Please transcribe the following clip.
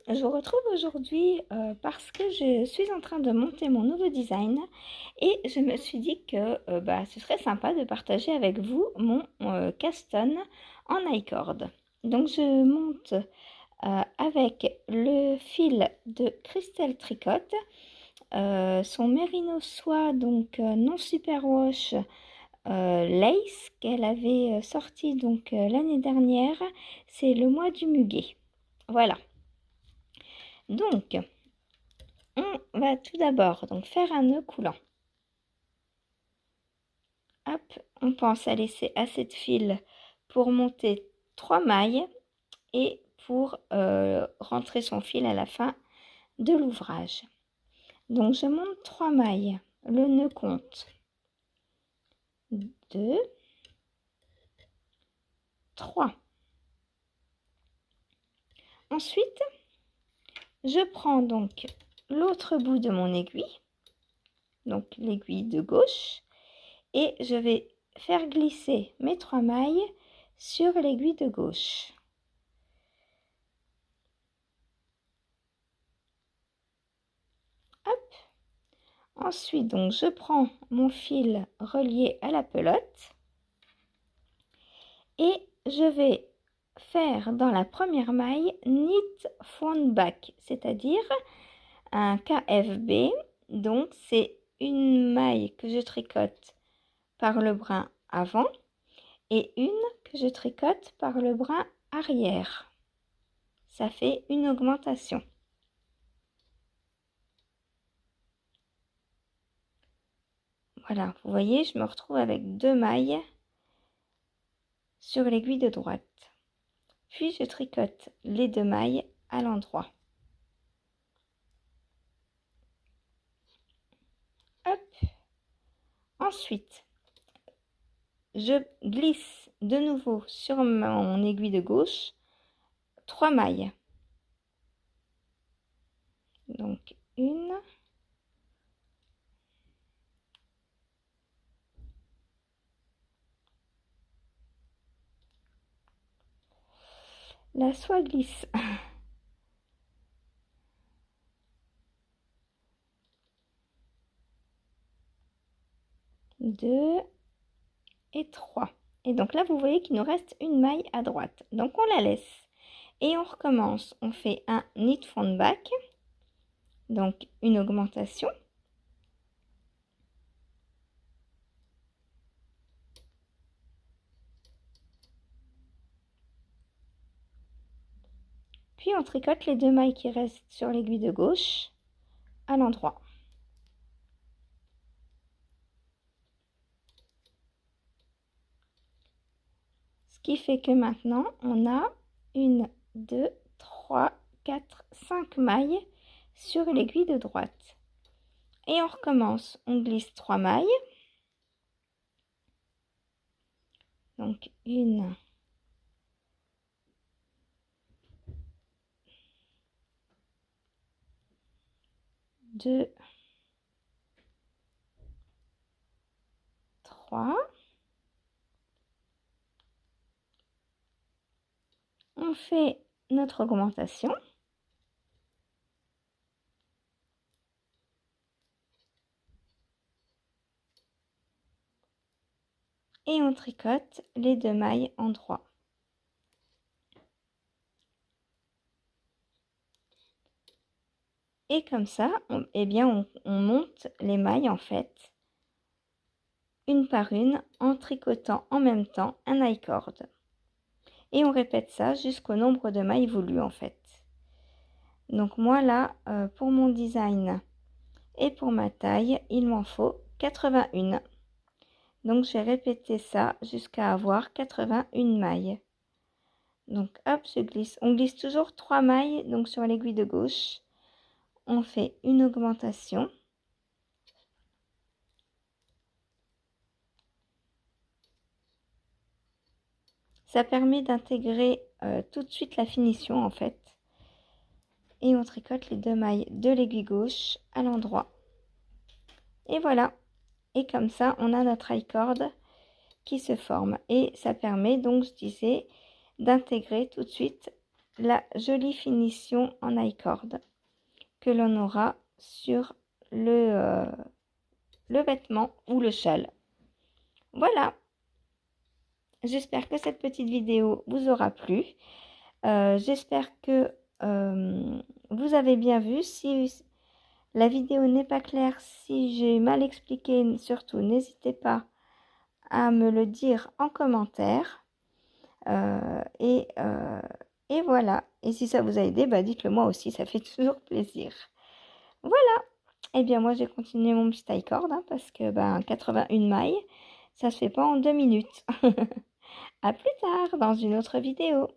je vous retrouve aujourd'hui parce que je suis en train de monter mon nouveau design et je me suis dit que ce serait sympa de partager avec vous mon Caston en I-cord. Donc je monte avec le fil de Crystal Tricot, son Merino soie donc non superwash lace qu'elle avait sorti donc l'année dernière, c'est le mois du muguet. Voilà. Donc, on va tout d'abord donc faire un nœud coulant. Hop, on pense à laisser assez de fil pour monter 3 mailles et pour rentrer son fil à la fin de l'ouvrage. Donc, je monte 3 mailles. Le nœud compte 2, 3. Ensuite, je prends donc l'autre bout de mon aiguille, donc l'aiguille de gauche, et je vais faire glisser mes 3 mailles sur l'aiguille de gauche. Hop. Ensuite, donc, je prends mon fil relié à la pelote et je vais faire dans la première maille knit front back, c'est-à-dire un KFB. Donc, c'est une maille que je tricote par le brin avant et une que je tricote par le brin arrière. Ça fait une augmentation. Voilà, vous voyez, je me retrouve avec 2 mailles sur l'aiguille de droite. Puis je tricote les 2 mailles à l'endroit. Hop. Ensuite, je glisse de nouveau sur mon aiguille de gauche 3 mailles. Donc une, la soie glisse. 2 et 3. Et donc là, vous voyez qu'il nous reste une maille à droite. Donc on la laisse. Et on recommence. On fait un knit front back. Donc une augmentation. Puis on tricote les 2 mailles qui restent sur l'aiguille de gauche à l'endroit. Ce qui fait que maintenant, on a 1, 2, 3, 4, 5 mailles sur l'aiguille de droite. Et on recommence. On glisse 3 mailles. Donc 1, 2, 3. On fait notre augmentation. Et on tricote les 2 mailles en droit. Et comme ça, on monte les mailles en fait, une par une, en tricotant en même temps un I-cord. Et on répète ça jusqu'au nombre de mailles voulu en fait. Donc moi là, pour mon design et pour ma taille, il m'en faut 81. Donc je vais répéter ça jusqu'à avoir 81 mailles. Donc hop, je glisse. On glisse toujours 3 mailles donc sur l'aiguille de gauche. On fait une augmentation. Ça permet d'intégrer tout de suite la finition en fait. Et on tricote les 2 mailles de l'aiguille gauche à l'endroit. Et voilà. Et comme ça, on a notre I-cord qui se forme. Et ça permet donc, je disais, d'intégrer tout de suite la jolie finition en I-cord que l'on aura sur le vêtement ou le châle. Voilà, j'espère que cette petite vidéo vous aura plu. J'espère que vous avez bien vu. Si la vidéo n'est pas claire, si j'ai mal expliqué, surtout n'hésitez pas à me le dire en commentaire. Et voilà. Et si ça vous a aidé, bah dites-le moi aussi, ça fait toujours plaisir. Voilà. Et bien moi j'ai continué mon petit taille-corde parce que 81 mailles, ça se fait pas en 2 minutes. À plus tard dans une autre vidéo.